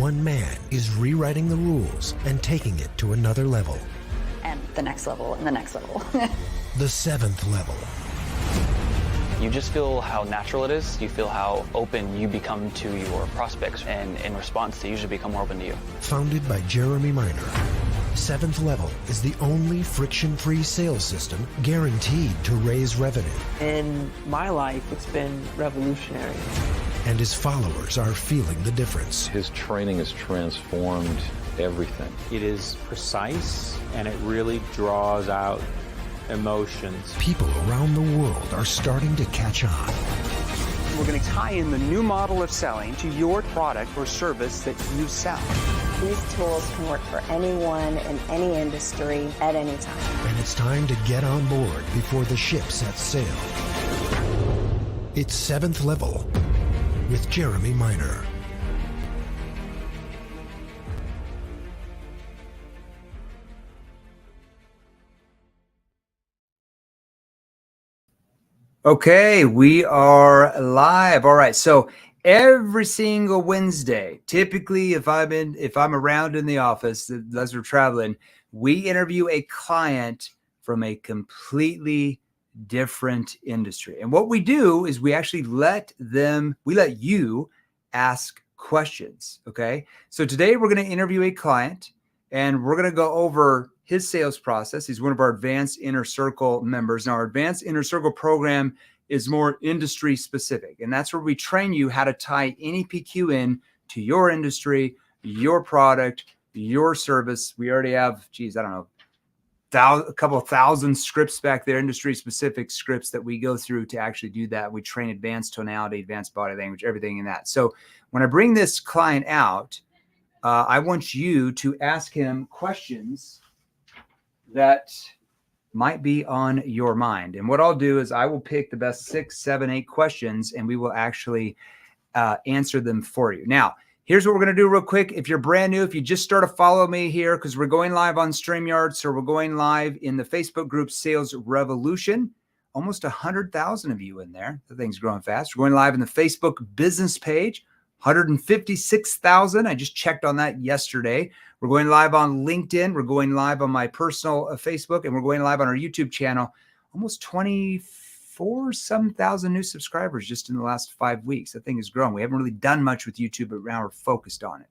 one man is rewriting the rules and taking it to another level. And the next level, and the next level. The seventh level. You just feel how natural it is. You feel how open you become to your prospects, and in response, they usually become more open to you. Founded by Jeremy Miner, Seventh Level is the only friction-free sales system guaranteed to raise revenue. In my life, it's been revolutionary. And his followers are feeling the difference. His training has transformed everything. It is precise, and it really draws out emotions. People around the world are starting to catch on. We're going to tie in the new model of selling to your product or service that you sell. These tools can work for anyone in any industry at any time. And it's time to get on board before the ship sets sail. It's Seventh Level with Jeremy Miner. Okay, we are live. All right. So every single Wednesday, typically if I'm around in the office, unless we're traveling, we interview a client from a completely different industry. And what we do is we actually let you ask questions. Okay. So today we're going to interview a client and we're going to go over his sales process. He's one of our Advanced Inner Circle members. Now, our Advanced Inner Circle program is more industry specific, and that's where we train you how to tie any PQ in to your industry, your product, your service. We already have, a couple of thousand scripts back there, industry specific scripts that we go through to actually do that. We train advanced tonality, advanced body language, everything in that. So when I bring this client out, I want you to ask him questions that might be on your mind. And what I'll do is I will pick the best 6, 7, 8 questions, and we will actually answer them for you. Now, here's what we're going to do real quick. If you're brand new, if you just start to follow me here, because we're going live on StreamYard, so we're going live in the Facebook group Sales Revolution. Almost 100,000 of you in there. The thing's growing fast. We're going live in the Facebook business page. 156,000. I just checked on that yesterday. We're going live on LinkedIn. We're going live on my personal Facebook, and we're going live on our YouTube channel. Almost 24-some thousand new subscribers just in the last 5 weeks. That thing has grown. We haven't really done much with YouTube, but now we're focused on it.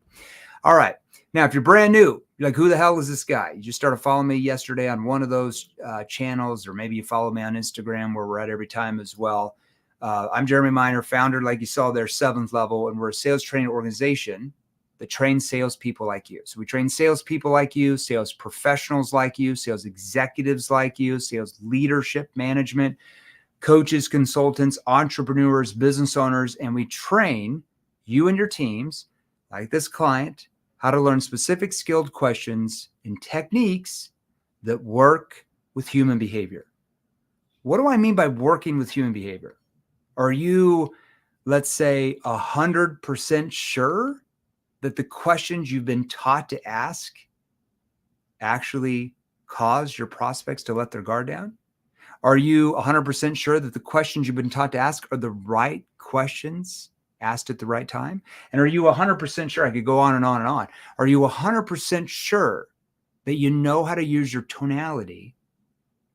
All right. Now, if you're brand new, you're like, who the hell is this guy? You just started following me yesterday on one of those channels, or maybe you follow me on Instagram where we're at every time as well. I'm Jeremy Miner, founder, like you saw there, Seventh Level, and we're a sales training organization that trains salespeople like you. So we train salespeople like you, sales professionals like you, sales executives like you, sales leadership management, coaches, consultants, entrepreneurs, business owners, and we train you and your teams, like this client, how to learn specific skilled questions and techniques that work with human behavior. What do I mean by working with human behavior? Are you, let's say, 100% sure that the questions you've been taught to ask actually cause your prospects to let their guard down? Are you 100% sure that the questions you've been taught to ask are the right questions asked at the right time? And are you 100% sure? I could go on and on and on. Are you 100% sure that you know how to use your tonality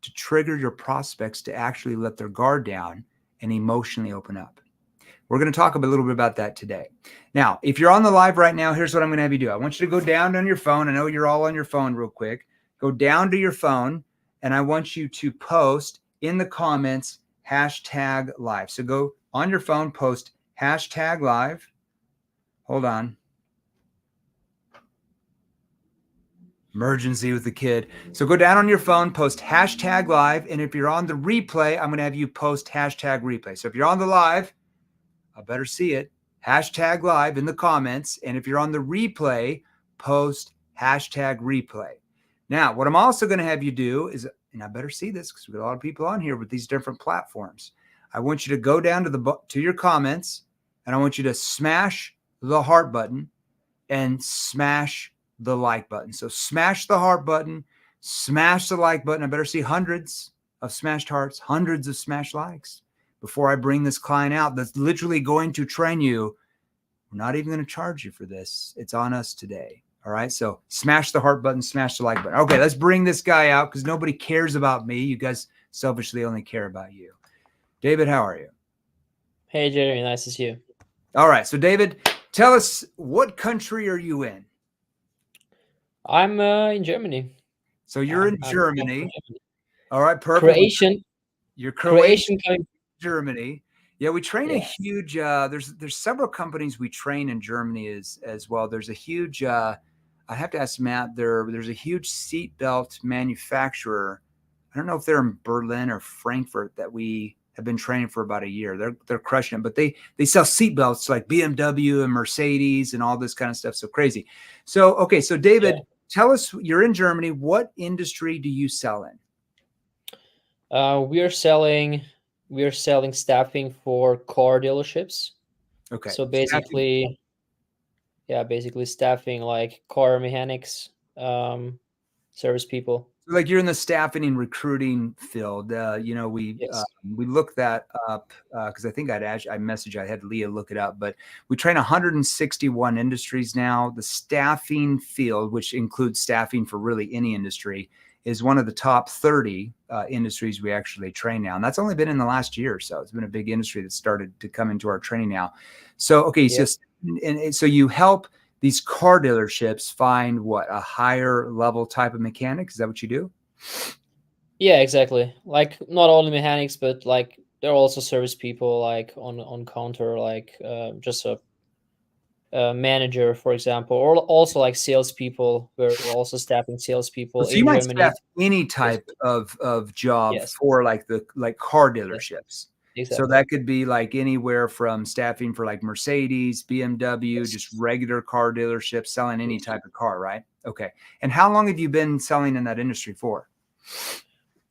to trigger your prospects to actually let their guard down and emotionally open up? We're going to talk a little bit about that today. Now, if you're on the live right now, here's what I'm going to have you do. I want you to go down on your phone. I know you're all on your phone real quick. Go down to your phone, and I want you to post in the comments #live. So go on your phone, post #live. Hold on. Emergency with the kid. So go down on your phone, post #live. And if you're on the replay, I'm going to have you post #replay. So if you're on the live, I better see it. #live in the comments. And if you're on the replay, post #replay. Now, what I'm also going to have you do is, and I better see this because we've got a lot of people on here with these different platforms. I want you to go down to your comments, and I want you to smash the heart button and smash the like button. So smash the heart button, smash the like button. I better see hundreds of smashed hearts, hundreds of smashed likes before I bring this client out that's literally going to train you We're not even going to charge you for this. It's on us today. All right. So smash the heart button, smash the like button. Okay, let's bring this guy out because nobody cares about me. You guys selfishly only care about you. David, how are you? Hey, Jeremy. Nice to see you. All right. So, David, tell us, what country are you in? I'm in Germany. So you're in I'm Germany. from All right. Perfect. Croatian. You're Croatian coming. Germany. Yeah, we train a Yeah. huge there's several companies we train in Germany as well. There's a huge I have to ask Matt, there's a huge seatbelt manufacturer. I don't know if they're in Berlin or Frankfurt that we have been training for about a year. They're crushing it, but they sell seatbelts like BMW and Mercedes and all this kind of stuff. So crazy. So okay, so David, tell us, you're in Germany. What industry do you sell in? We are selling staffing for car dealerships. Okay. So basically, basically staffing like car mechanics, service people. Like you're in the staffing and recruiting field. We looked that up because I think I messaged, I had Leah look it up, but we train 161 industries now. The staffing field, which includes staffing for really any industry, is one of the top 30 industries we actually train now. And that's only been in the last year or so. It's been a big industry that started to come into our training now. So, okay. Yeah. So you help these car dealerships find a higher level type of mechanic? Is that what you do? Yeah, exactly. Like not only mechanics, but like there are also service people like on counter, like just a manager, for example, or also like salespeople. We're also staffing salespeople. So you might staff any type of job for like car dealerships. Exactly. So that could be like anywhere from staffing for like Mercedes, BMW, just regular car dealerships, selling any type of car, right? Okay. And how long have you been selling in that industry for?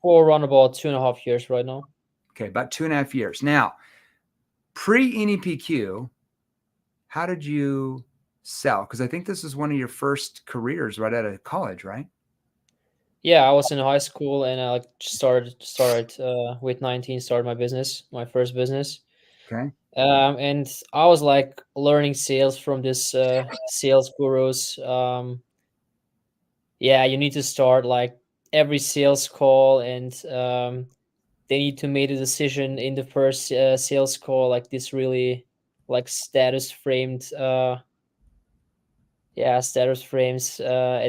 For around about 2.5 years right now. Okay, about 2.5 years. Now, pre-NEPQ, how did you sell? Because I think this is one of your first careers right out of college, right? Yeah, I was in high school and I started with 19, started my first business. Okay. And I was like learning sales from this sales gurus. You need to start like every sales call, and they need to make a decision in the first sales call, like this really like status frames at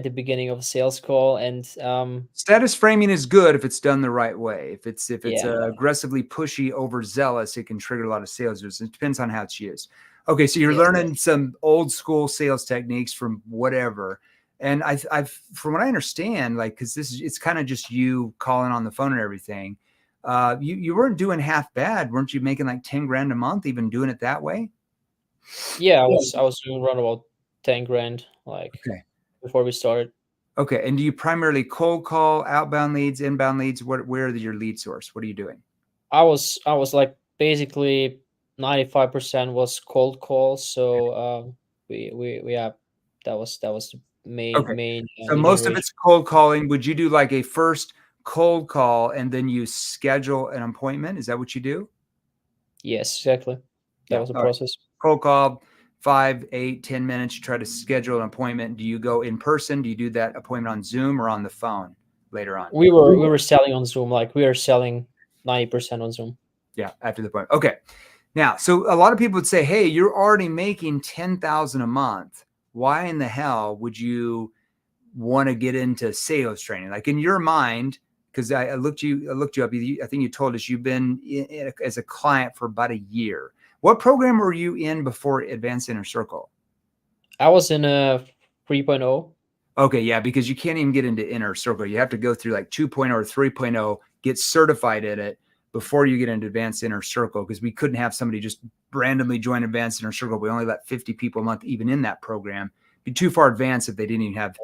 the beginning of a sales call. And status framing is good if it's done the right way. If it's aggressively pushy, overzealous, it can trigger a lot of sales. It depends on how it's used. Okay, so you're learning some old school sales techniques from whatever. And I've from what I understand, like, because it's kind of just you calling on the phone and everything. You weren't doing half bad, weren't you? Making like 10 grand a month, even doing it that way. Yeah, I was doing around about 10 grand, like before we started. Okay. And do you primarily cold call, outbound leads, inbound leads? Where are your lead source? What are you doing? I was like basically 95% was cold calls. So that was the main. So most of it's cold calling. Would you do like a first cold call and then you schedule an appointment? Is that what you do? Yes, exactly. That was the process. Cold call, 5, 8, 10 minutes. You try to schedule an appointment. Do you go in person? Do you do that appointment on Zoom or on the phone later on? We were selling on Zoom. Like we are selling 90% on Zoom. Yeah, after the point. Okay. Now, so a lot of people would say, hey, you're already making $10,000 a month. Why in the hell would you want to get into sales training? Like in your mind, because I looked you up. I think you told us you've been as a client for about a year. What program were you in before Advanced Inner Circle? I was in a 3.0. Okay, yeah, because you can't even get into Inner Circle. You have to go through like 2.0 or 3.0, get certified in it before you get into Advanced Inner Circle, because we couldn't have somebody just randomly join Advanced Inner Circle. We only let 50 people a month even in that program. It'd be too far advanced if they didn't even have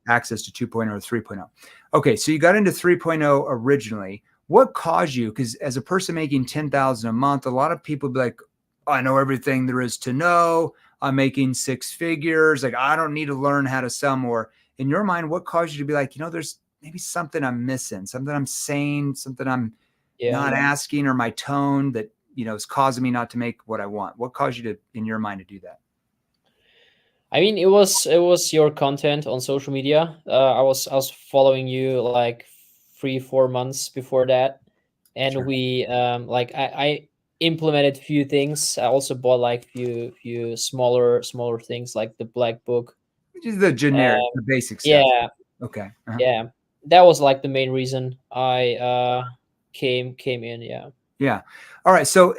access to 2.0 or 3.0. Okay, so you got into 3.0 originally. What caused you? Because as a person making $10,000 a month, a lot of people be like, I know everything there is to know. I'm making 6 figures. Like, I don't need to learn how to sell more. In your mind, what caused you to be like, there's maybe something I'm missing, something I'm saying, something I'm not asking, or my tone that, is causing me not to make what I want? What caused you to, in your mind, to do that? I mean, it was your content on social media. I was following you like 3-4 months before that, and Sure. we like I implemented few things. I also bought like few smaller things like the black book. Which is the generic, Uh, the basic stuff. yeah, Okay. Uh-huh. yeah, that was like the main reason I came in. Yeah. Yeah. All right. So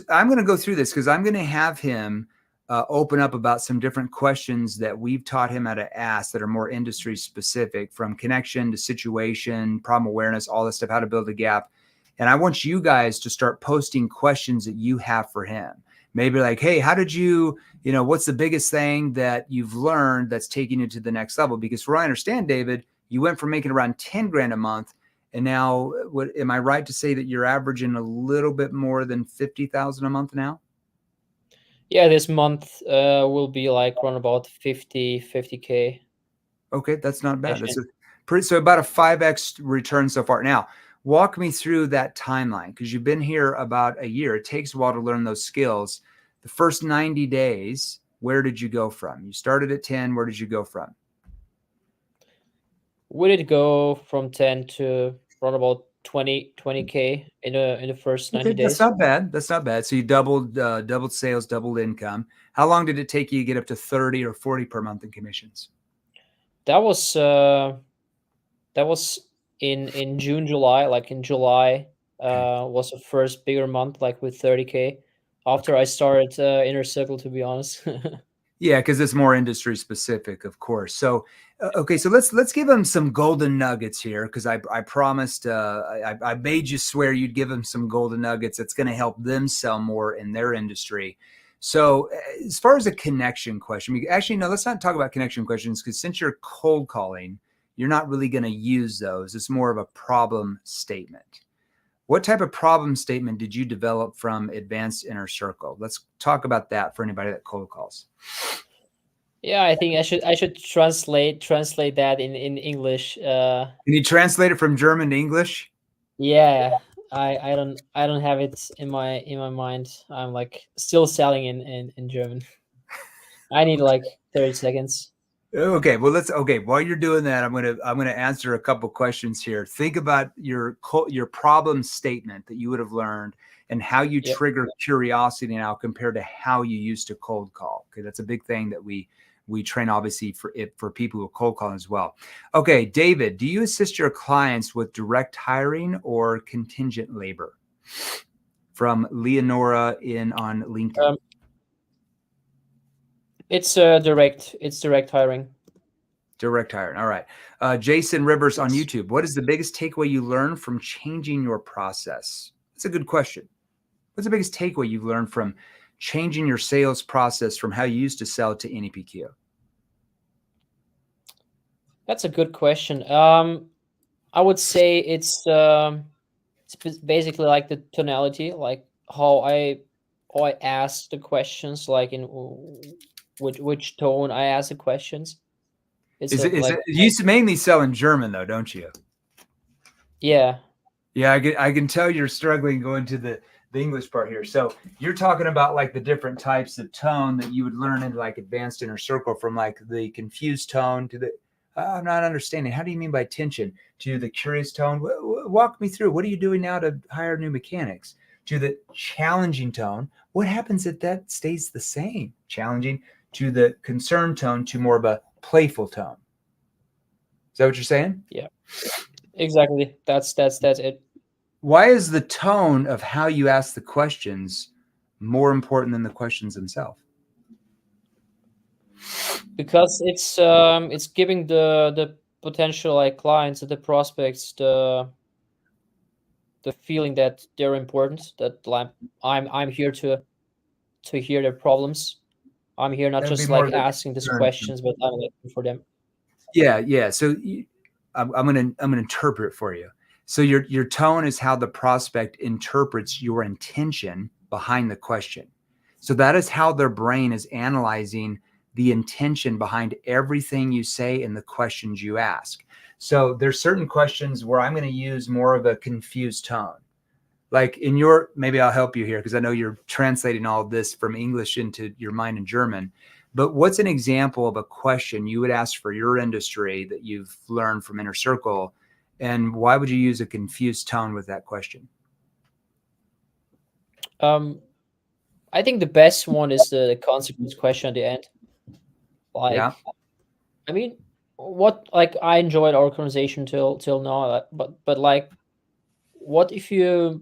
I'm going to go through this because I'm going to have him open up about some different questions that we've taught him how to ask that are more industry specific, from connection to situation, problem awareness, all this stuff, how to build a gap. And I want you guys to start posting questions that you have for him. Maybe like, hey, how did you, what's the biggest thing that you've learned that's taking you to the next level? Because from what I understand, David, you went from making around 10 grand a month. And now, am I right to say that you're averaging a little bit more than 50,000 a month now? Yeah, this month will be like around about 50K. Okay, that's not bad. That's so about a 5x return so far. Now, walk me through that timeline, because you've been here about a year. It takes a while to learn those skills. The first 90 days, where did you go from? You started at 10. Where did you go from? We did go from 10 to around about 20K in the first 90 Okay, days. that's not bad. That's not bad. So you doubled sales, doubled income. How long did it take you to get up to 30 or 40 per month in commissions? That was in June, July. Like in July was the first bigger month, like with 30K. After I started Inner Circle, to be honest. Yeah, because it's more industry specific, of course. So, okay, so let's give them some golden nuggets here, because I promised I made you swear you'd give them some golden nuggets that's going to help them sell more in their industry. So, as far as a connection question, actually, no, let's not talk about connection questions, because since you're cold calling, you're not really going to use those. It's more of a problem statement. What type of problem statement did you develop from Advanced Inner Circle? Let's talk about that for anybody that cold calls. Yeah, I think I should translate that in English. Can you translate it from German to English? Yeah, I don't have it in my mind. I'm like still selling in German. I need like 30 seconds. Okay, well while you're doing that, I'm gonna answer a couple questions here. Think about your problem statement that you would have learned and how you trigger curiosity now compared to how you used to cold call. Okay, that's a big thing that we train, obviously, for people who cold call as well. Okay, David, do you assist your clients with direct hiring or contingent labor? From Leonora on LinkedIn. It's direct hiring. Direct hiring. All right. Jason Rivers on YouTube. What is the biggest takeaway you learned from changing your process? That's a good question. What's the biggest takeaway you've learned from changing your sales process from how you used to sell to NEPQ? That's a good question. I would say it's basically like the tonality, like how I ask the questions, like in which tone I ask the questions. You mainly sell in German though, don't you? Yeah. Yeah, I can tell you're struggling going to the English part here. So you're talking about like the different types of tone that you would learn in like Advanced Inner Circle, from like the confused tone to the I'm not understanding. How do you mean by tension? To the curious tone? Walk me through. What are you doing now to hire new mechanics? To the challenging tone. What happens if that stays the same? Challenging. To the concerned tone, to more of a playful tone. Is that what you're saying? Yeah, exactly. That's it. Why is the tone of how you ask the questions more important than the questions themselves? Because it's giving the potential like clients or the prospects the feeling that they're important, that like I'm here to hear their problems. I'm here not just like asking these questions, but I'm looking for them. Yeah. So I'm gonna interpret for you. So your tone is how the prospect interprets your intention behind the question. So that is how their brain is analyzing the intention behind everything you say and the questions you ask. So there's certain questions where I'm going to use more of a confused tone. like in your, maybe I'll help you here because I know you're translating all of this from English into your mind in German. But what's an example of a question you would ask for your industry that you've learned from Inner Circle, and why would you use a confused tone with that question? I think the best one is the consequence question at the end. Like, Yeah. I mean, what, like, I enjoyed our conversation till now, but like, what if you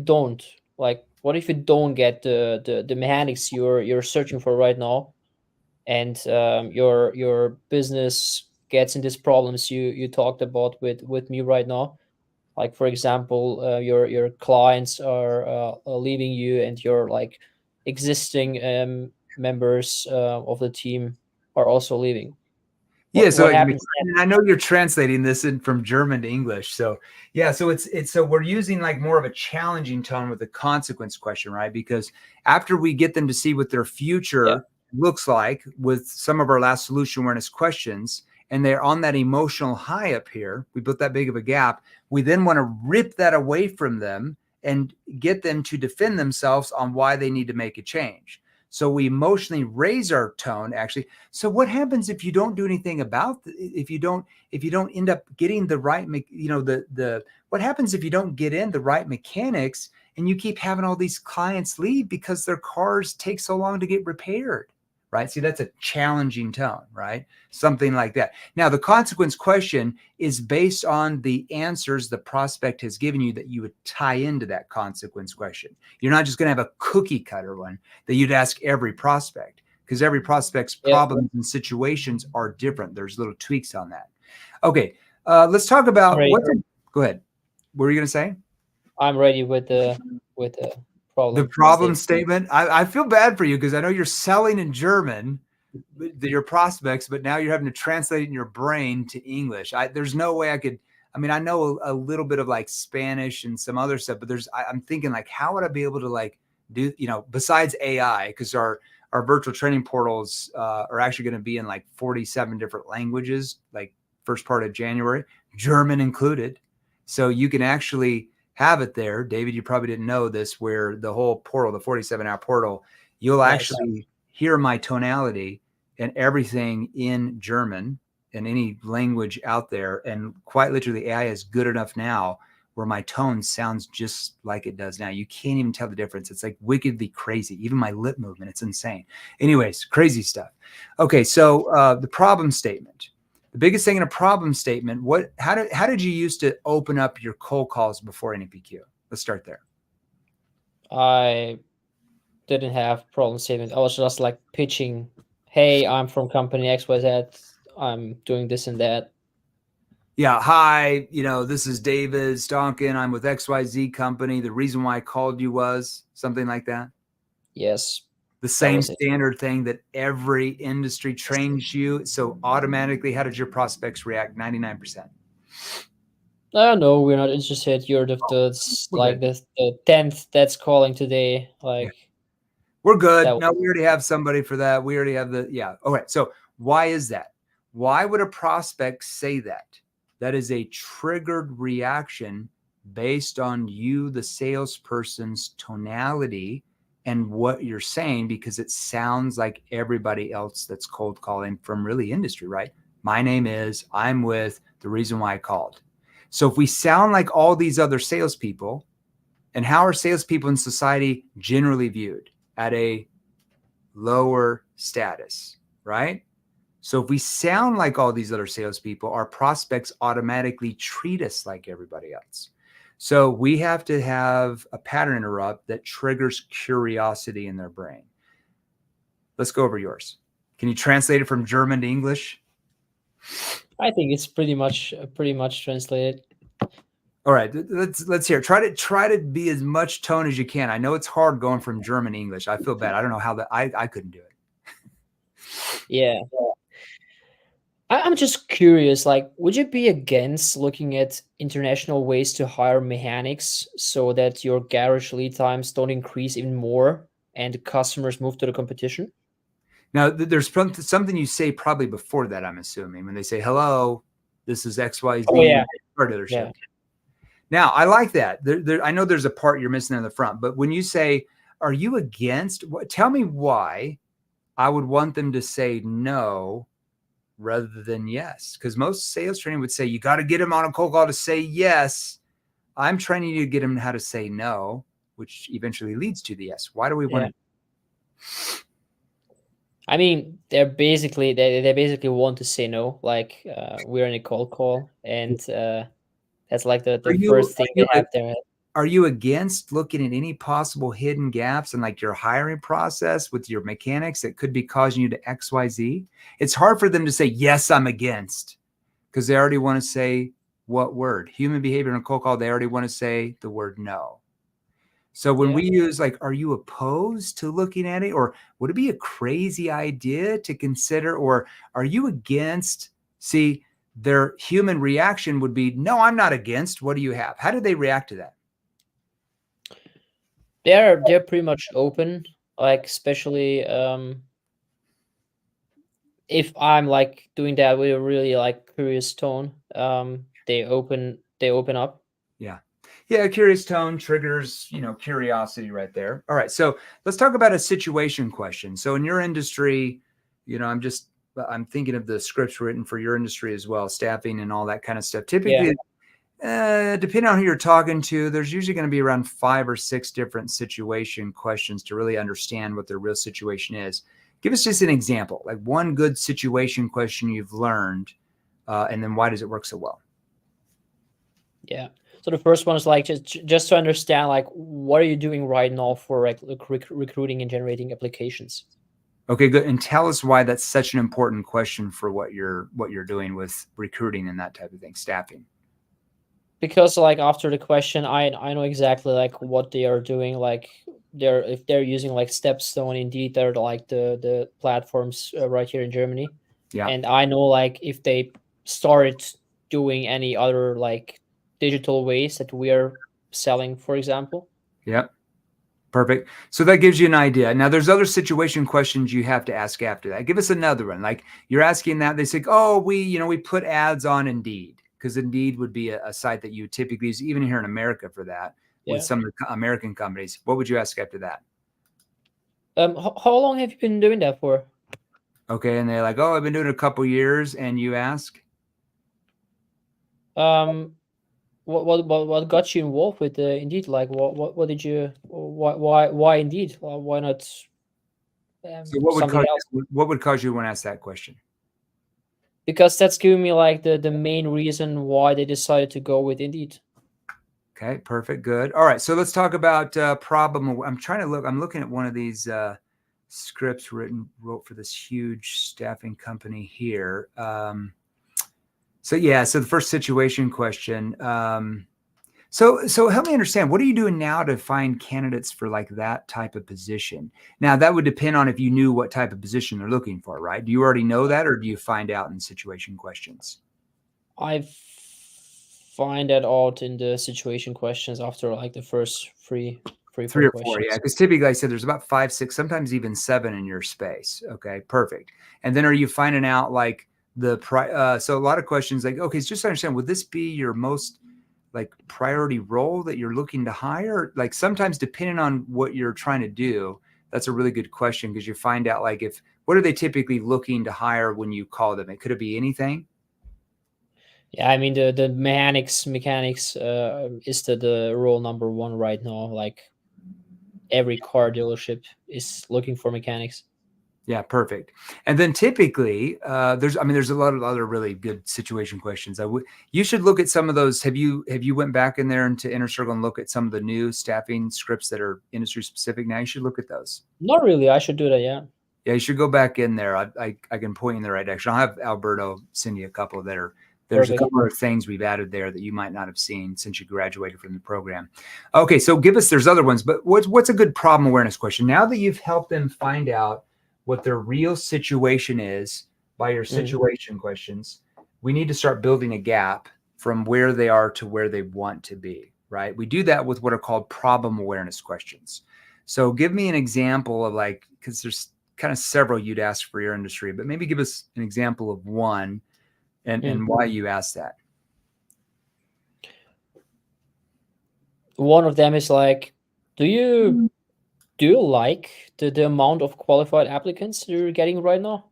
don't, like, what if you don't get the mechanics you're searching for right now, and your business gets in these problems you talked about with me right now. Like, for example, your clients are leaving you, and your like existing members of the team are also leaving. Yeah, so What happens then? I know you're translating this in from German to English. So yeah, so it's so we're using like more of a challenging tone with the consequence question, right? Because after we get them to see what their future looks like with some of our last solution awareness questions, and they're on that emotional high up here, we put that big of a gap. We then want to rip that away from them and get them to defend themselves on why they need to make a change. So we emotionally raise our tone, actually. So what happens if you don't do anything about if you don't end up getting the right, what happens if you don't get in the right mechanics and you keep having all these clients leave because their cars take so long to get repaired, right? See, that's a challenging tone, right? Something like that. Now, the consequence question is based on the answers the prospect has given you that you would tie into that consequence question. You're not just going to have a cookie cutter one that you'd ask every prospect, because every prospect's problems and situations are different. There's little tweaks on that. Okay, let's talk about go ahead. What were you going to say? I'm ready with the problem. The problem statement. I feel bad for you because I know you're selling in German, your prospects, but now you're having to translate it in your brain to English. There's no way I could. I mean, I know a little bit of like Spanish and some other stuff, but I'm thinking like, how would I be able to like do, besides AI, because our virtual training portals are actually going to be in like 47 different languages, like first part of January, German included. So you can actually have it there. David, you probably didn't know this, where the whole portal, the 47-hour portal, you'll actually hear my tonality and everything in German and any language out there. And quite literally, AI is good enough now where my tone sounds just like it does now. You can't even tell the difference. It's like wickedly crazy. Even my lip movement, it's insane. Anyways, crazy stuff. Okay, so the problem statement. The biggest thing in a problem statement, how did you used to open up your cold calls before NPQ? Let's start there. I didn't have problem statement. I was just like pitching, hey, I'm from company XYZ. I'm doing this and that. Yeah. Hi, this is David Stonkin. I'm with XYZ company. The reason why I called you was something like that. Yes. The same standard thing that every industry trains you. So automatically, how did your prospects react? 99%. No, we're not interested. You're the 10th that's calling today. Like, we're good. No, we already have somebody for that. We already have all right. So why is that? Why would a prospect say that? That is a triggered reaction based on you, the salesperson's tonality and what you're saying, because it sounds like everybody else that's cold calling from really industry, right? My name is, I'm with, the reason why I called. So if we sound like all these other salespeople, and how are salespeople in society generally viewed? At a lower status, right? So if we sound like all these other salespeople, our prospects automatically treat us like everybody else. So we have to have a pattern interrupt that triggers curiosity in their brain. Let's go over yours. Can you translate it from German to English? I think it's pretty much translated. All right, let's hear. Try to be as much tone as you can. I know it's hard going from German to English. I feel bad. I don't know how I couldn't do it. Yeah. I'm just curious, like, would you be against looking at international ways to hire mechanics so that your garage lead times don't increase even more and customers move to the competition? Now, there's something you say probably before that, I'm assuming, when they say, hello, this is XYZ. Oh, yeah. Car dealership. Yeah. Now, I like that. I know there's a part you're missing in the front, but when you say, are you against? Tell me why I would want them to say no rather than yes. Because most sales training would say, you got to get them on a cold call to say yes. I'm training you to get them how to say no, which eventually leads to the yes. Why do we want to? I mean, they basically want to say no. Like we're in a cold call, and that's like the first thing they have there. Are you against looking at any possible hidden gaps in like your hiring process with your mechanics that could be causing you to XYZ? It's hard for them to say, yes, I'm against, because they already want to say what word? Human behavior in a cold call, they already want to say the word no. So when we use like, are you opposed to looking at it? Or would it be a crazy idea to consider? Or are you against? See, their human reaction would be, no, I'm not against. What do you have? How do they react to that? They're pretty much open, like especially if I'm like doing that with a really like curious tone, they open up. Yeah, a curious tone triggers, curiosity right there. All right, so let's talk about a situation question. So in your industry, I'm thinking of the scripts written for your industry as well, staffing and all that kind of stuff. Typically, depending on who you're talking to, there's usually going to be around 5 or 6 different situation questions to really understand what their real situation is. Give us just an example, like one good situation question you've learned, and then why does it work so well? Yeah. So the first one is like just to understand like what are you doing right now for like recruiting and generating applications. Okay, good. And tell us why that's such an important question for what you're doing with recruiting and that type of thing, staffing. Because like after the question, I know exactly like what they are doing. Like if they're using like Stepstone, Indeed, they're like the platforms right here in Germany. Yeah. And I know like if they started doing any other like digital ways that we are selling, for example. Yep. Perfect. So that gives you an idea. Now there's other situation questions you have to ask after that. Give us another one. Like you're asking that, they say, oh, we put ads on Indeed, because Indeed would be a site that you typically use even here in America for that with some of the American companies. What would you ask after that? How long have you been doing that for? Okay. And they're like, oh, I've been doing it a couple years. And you ask? What got you involved with Indeed? Like what did you why Indeed? Why not? So what would cause you to want to ask that question? Because that's giving me like the main reason why they decided to go with Indeed. Okay, perfect, good. All right, so let's talk about problem. I'm trying to look. I'm looking at one of these scripts wrote for this huge staffing company here. So the first situation question. So help me understand, what are you doing now to find candidates for like that type of position? Now that would depend on if you knew what type of position they're looking for, right? Do you already know that, or do you find out in situation questions? I find that out in the situation questions after like the first three or four, yeah, because typically I said there's about 5, 6, sometimes even 7 in your space. Okay, perfect. And then are you finding out like so a lot of questions like, okay, so just to understand, would this be your most like priority role that you're looking to hire? Like sometimes depending on what you're trying to do, that's a really good question, because you find out like what are they typically looking to hire when you call them? Could it be anything? Yeah, I mean the mechanics is the role number 1 right now. Like every car dealership is looking for mechanics. Yeah, perfect. And then typically, there's a lot of other really good situation questions. You should look at some of those. Have you went back in there into Inner Circle and look at some of the new staffing scripts that are industry specific? Now you should look at those. Not really. I should do that. Yeah. Yeah, you should go back in there. I can point you in the right direction. I'll have Alberto send you a couple there's perfect. A couple of things we've added there that you might not have seen since you graduated from the program. Okay, so there's other ones, but what's a good problem awareness question? Now that you've helped them find out what their real situation is by your situation questions, we need to start building a gap from where they are to where they want to be, right? We do that with what are called problem awareness questions. So give me an example of like, because there's kind of several you'd ask for your industry, but maybe give us an example of one and why you asked that. one of them is like, do you like the amount of qualified applicants you're getting right now?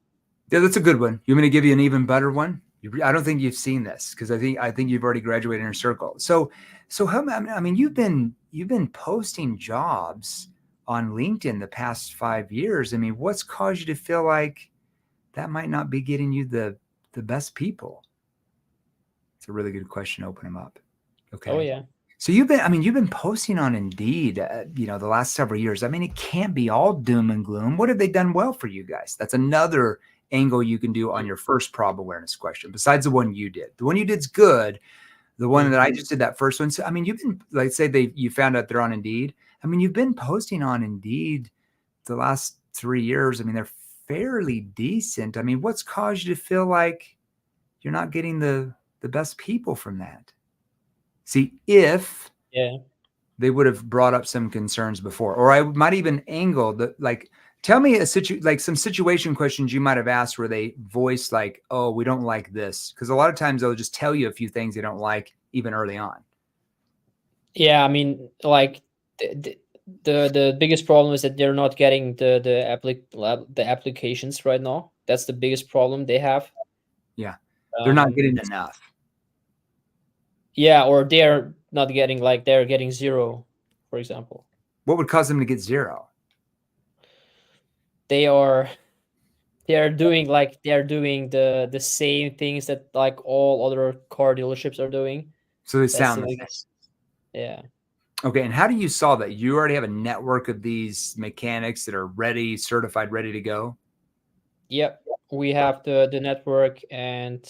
Yeah, that's a good one. You want me to give you an even better one? I don't think you've seen this because I think you've already graduated in your circle. So how, I mean, you've been posting jobs on LinkedIn the past 5 years. I mean, what's caused you to feel like that might not be getting you the best people? It's a really good question. Open them up. Okay. Oh yeah. So you've been posting on Indeed, the last several years. I mean, it can't be all doom and gloom. What have they done well for you guys? That's another angle you can do on your first prob awareness question, besides the one you did. The one you did's good. The one that I just did, that first one. So, I mean, you've been, like, say you found out they're on Indeed. I mean, you've been posting on Indeed the last 3 years. I mean, they're fairly decent. I mean, what's caused you to feel like you're not getting the best people from that? See, if they would have brought up some concerns before, or I might even angle the, like, tell me some situation questions you might have asked where they voice like, oh, we don't like this. Because a lot of times they'll just tell you a few things they don't like even early on. Yeah, I mean, like the biggest problem is that they're not getting the applications right now. That's the biggest problem they have. Yeah, they're not getting enough. Yeah, or they're not getting, like, they're getting 0, for example. What would cause them to get 0? They are doing the same things that like all other car dealerships are doing. So they sound the same. Yeah. Okay, and how do you solve that? You already have a network of these mechanics that are ready, certified, ready to go? Yep. We have the network, and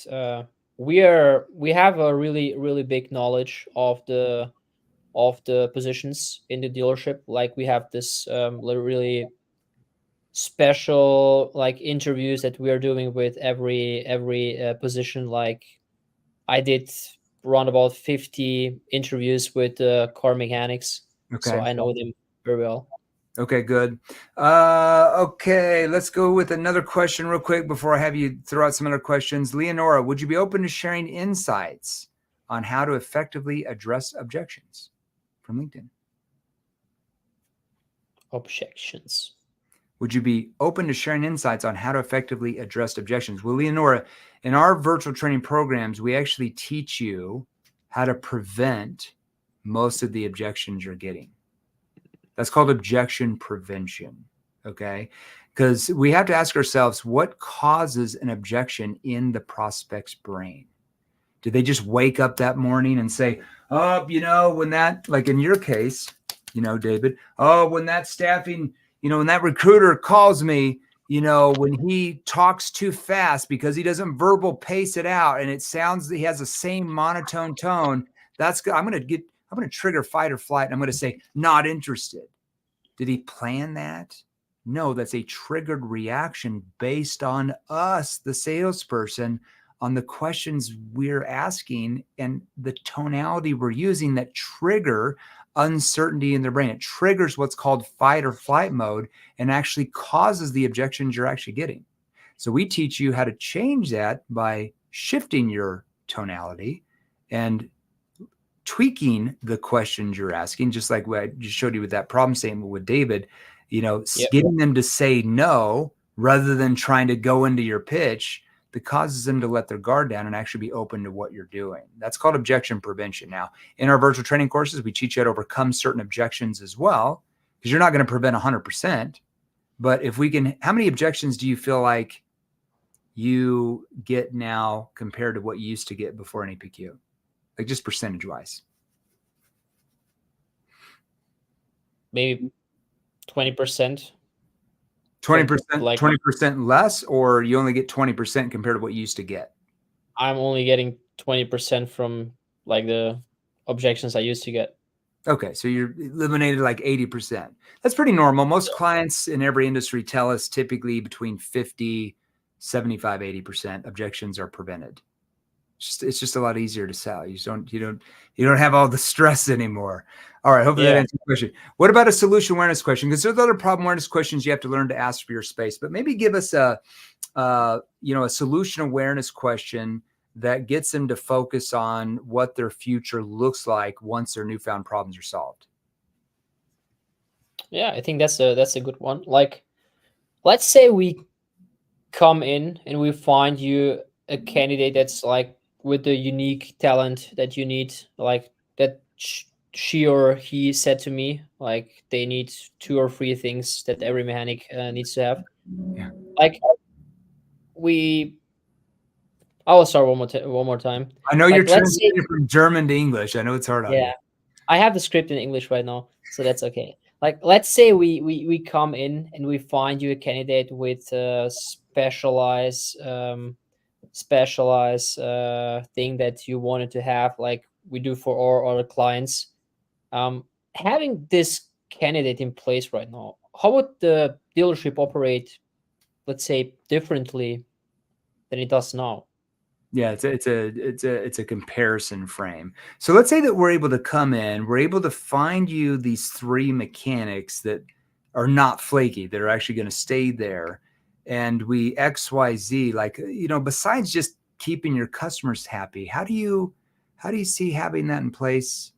we have a really big knowledge of the positions in the dealership. Like, we have this really special, like, interviews that we are doing with every position. Like, I did around about 50 interviews with car mechanics. Okay. So I know them very well. Okay, good. Okay, let's go with another question real quick before I have you throw out some other questions. Leonora, would you be open to sharing insights on how to effectively address objections from LinkedIn? Objections. Would you be open to sharing insights on how to effectively address objections? Well, Leonora, in our virtual training programs, we actually teach you how to prevent most of the objections you're getting. That's called objection prevention, okay? Because we have to ask ourselves, what causes an objection in the prospect's brain? Did they just wake up that morning and say, oh, when that, like in your case, David, oh, when that staffing, when that recruiter calls me, when he talks too fast because he doesn't verbal pace it out and it sounds he has the same monotone tone, that's good. I'm going to trigger fight or flight. And I'm going to say, not interested. Did he plan that? No, that's a triggered reaction based on us, the salesperson, on the questions we're asking and the tonality we're using that trigger uncertainty in their brain. It triggers what's called fight or flight mode and actually causes the objections you're actually getting. So we teach you how to change that by shifting your tonality and tweaking the questions you're asking, just like what I just showed you with that problem statement with David, getting them to say no rather than trying to go into your pitch that causes them to let their guard down and actually be open to what you're doing. That's called objection prevention. Now, in our virtual training courses, we teach you how to overcome certain objections as well, because you're not going to prevent 100%. But if we can, how many objections do you feel like you get now compared to what you used to get before an APQ? Like, just percentage wise. Maybe 20%. 20%, like 20% less, or you only get 20% compared to what you used to get? I'm only getting 20% from like the objections I used to get. Okay, so you're eliminated like 80%. That's pretty normal. Most clients in every industry tell us typically between 50, 75, 80% objections are prevented. It's just a lot easier to sell. You don't have all the stress anymore. All right, hopefully that answers the question. What about a solution awareness question? Because there's other problem awareness questions you have to learn to ask for your space, but maybe give us a solution awareness question that gets them to focus on what their future looks like once their newfound problems are solved? Yeah, I think that's a good one. Like, let's say we come in and we find you a candidate that's like with the unique talent that you need, like that she or he said to me, like they need 2 or 3 things that every mechanic needs to have. Yeah. Like I will start one more time. I know you're Like, let's say, translating from German to English. I know it's hard on you. yeah, I have the script in English right now, so that's okay. Like, let's say we come in and we find you a candidate with specialized thing that you wanted to have, like we do for all other clients. Having this candidate in place right now, how would the dealership operate, let's say, differently than it does now? Yeah, it's a comparison frame. So let's say that we're able to come in, we're able to find you these 3 mechanics that are not flaky, that are actually going to stay there. And we XYZ, like, besides just keeping your customers happy, how do you see having that in place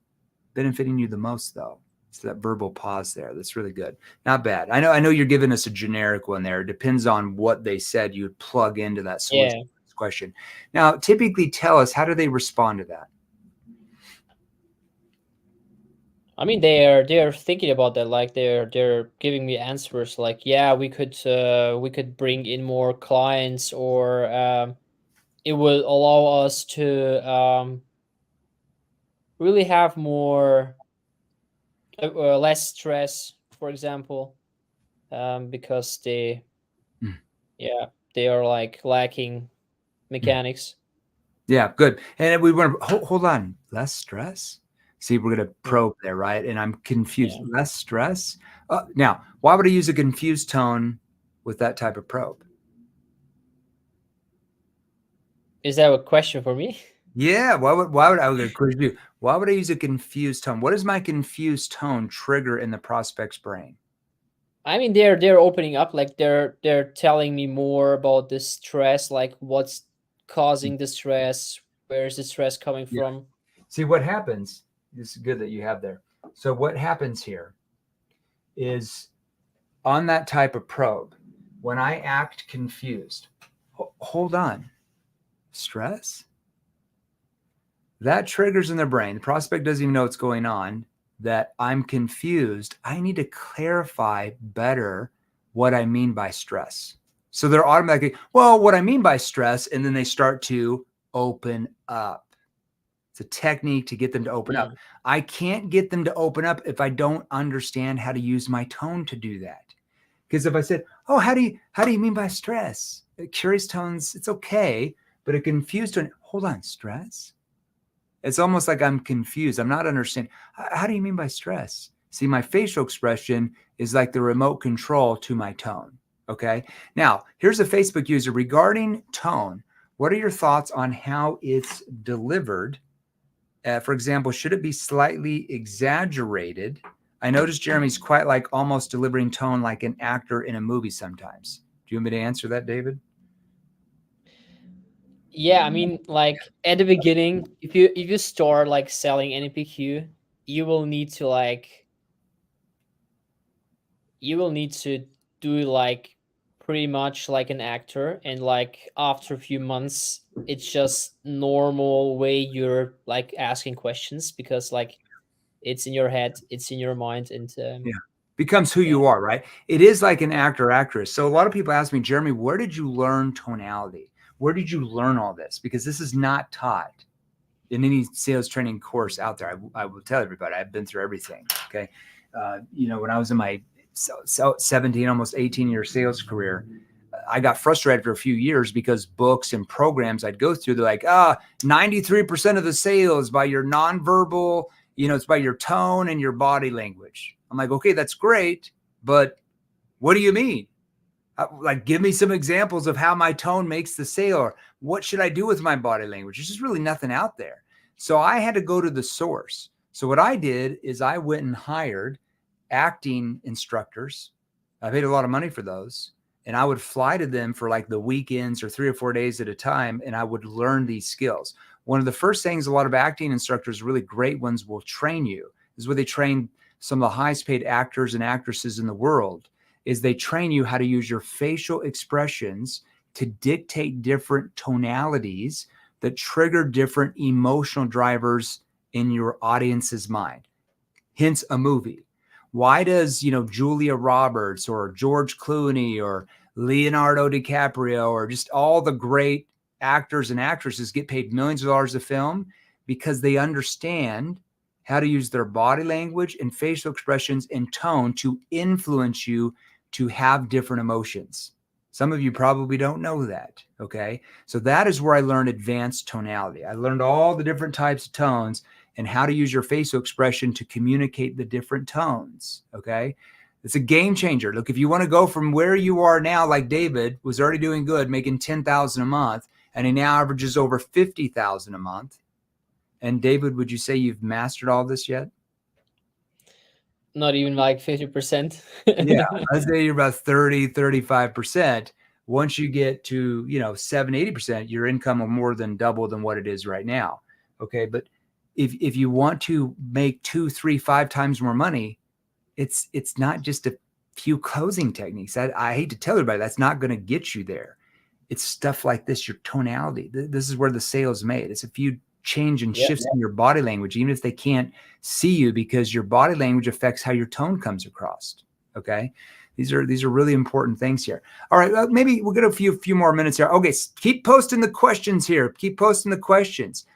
benefiting you the most, though? So that verbal pause there, that's really good. Not bad. I know you're giving us a generic one there. It depends on what they said, you would plug into that solution. Yeah. Question. Now, typically tell us, how do they respond to that? I mean, they're thinking about that. Like, they're giving me answers like, yeah, we could bring in more clients, or it will allow us to really have more less stress, for example, because they are like lacking mechanics. Yeah, good. And we want to hold on. Less stress. See, we're going to probe there, right? And I'm confused. Yeah. Less stress. Now, why would I use a confused tone with that type of probe? Is that a question for me? Yeah. Why would I would quiz you? Why would I use a confused tone? What does my confused tone trigger in the prospect's brain? I mean, they're opening up, like they're telling me more about the stress, like what's causing the stress, where is the stress coming from. See what happens. This is good that you have there. So what happens here is, on that type of probe, when I act confused, hold on, stress, that triggers in their brain. The prospect doesn't even know what's going on, that I'm confused. I need to clarify better what I mean by stress. So they're automatically, well, what I mean by stress, and then they start to open up. It's a technique to get them to open up. I can't get them to open up if I don't understand how to use my tone to do that. Because if I said, oh, how do you mean by stress? Curious tones, it's okay, but a confused tone, hold on, stress? It's almost like I'm confused. I'm not understanding. How do you mean by stress? See, my facial expression is like the remote control to my tone. Okay. Now, here's a Facebook user regarding tone. What are your thoughts on how it's delivered? For example, should it be slightly exaggerated? I noticed Jeremy's quite like almost delivering tone like an actor in a movie sometimes. Do you want me to answer that, David? Yeah, I mean, like at the beginning, if you start like selling NPQ, you will need to do like pretty much like an actor, and like after a few months, it's just normal way you're like asking questions, because like it's in your head, it's in your mind, and becomes who you are, right? It is like an actor or actress. So a lot of people ask me, Jeremy, where did you learn tonality? Where did you learn all this? Because this is not taught in any sales training course out there. I will tell everybody, I've been through everything. Okay. When I was in my 17, almost 18-year sales career, I got frustrated for a few years because books and programs I'd go through, they're like, 93% of the sales by your nonverbal, it's by your tone and your body language. I'm like, okay, that's great, but what do you mean? Like, give me some examples of how my tone makes the sale, or what should I do with my body language? There's just really nothing out there. So I had to go to the source. So what I did is I went and hired acting instructors. I paid a lot of money for those. and I would fly to them for like the weekends or 3 or 4 days at a time, and I would learn these skills. One of the first things a lot of acting instructors, really great ones, will train you is where they train some of the highest paid actors and actresses in the world, is they train you how to use your facial expressions to dictate different tonalities that trigger different emotional drivers in your audience's mind. Hence a movie. Why does, Julia Roberts or George Clooney or Leonardo DiCaprio or just all the great actors and actresses get paid millions of dollars a film? Because they understand how to use their body language and facial expressions and tone to influence you to have different emotions. Some of you probably don't know that, okay? So that is where I learned advanced tonality. I learned all the different types of tones and how to use your facial expression to communicate the different tones, okay? It's a game changer. Look, if you want to go from where you are now, like David was already doing good, making $10,000 a month, and he now averages over $50,000 a month. And David, would you say you've mastered all this yet? Not even like 50%. Yeah, I'd say you're about 30, 35%. Once you get to, 7, 80%, your income will more than double than what it is right now. Okay. But if you want to make 2, 3, 5 times more money, it's not just a few closing techniques. I hate to tell everybody that's not going to get you there. It's stuff like this, your tonality. This is where the sale is made. It's a few change and shifts in your body language, even if they can't see you, because your body language affects how your tone comes across. Okay. These are really important things here. All right. Maybe we'll get a few more minutes here. Okay. Keep posting the questions here. Keep posting the questions.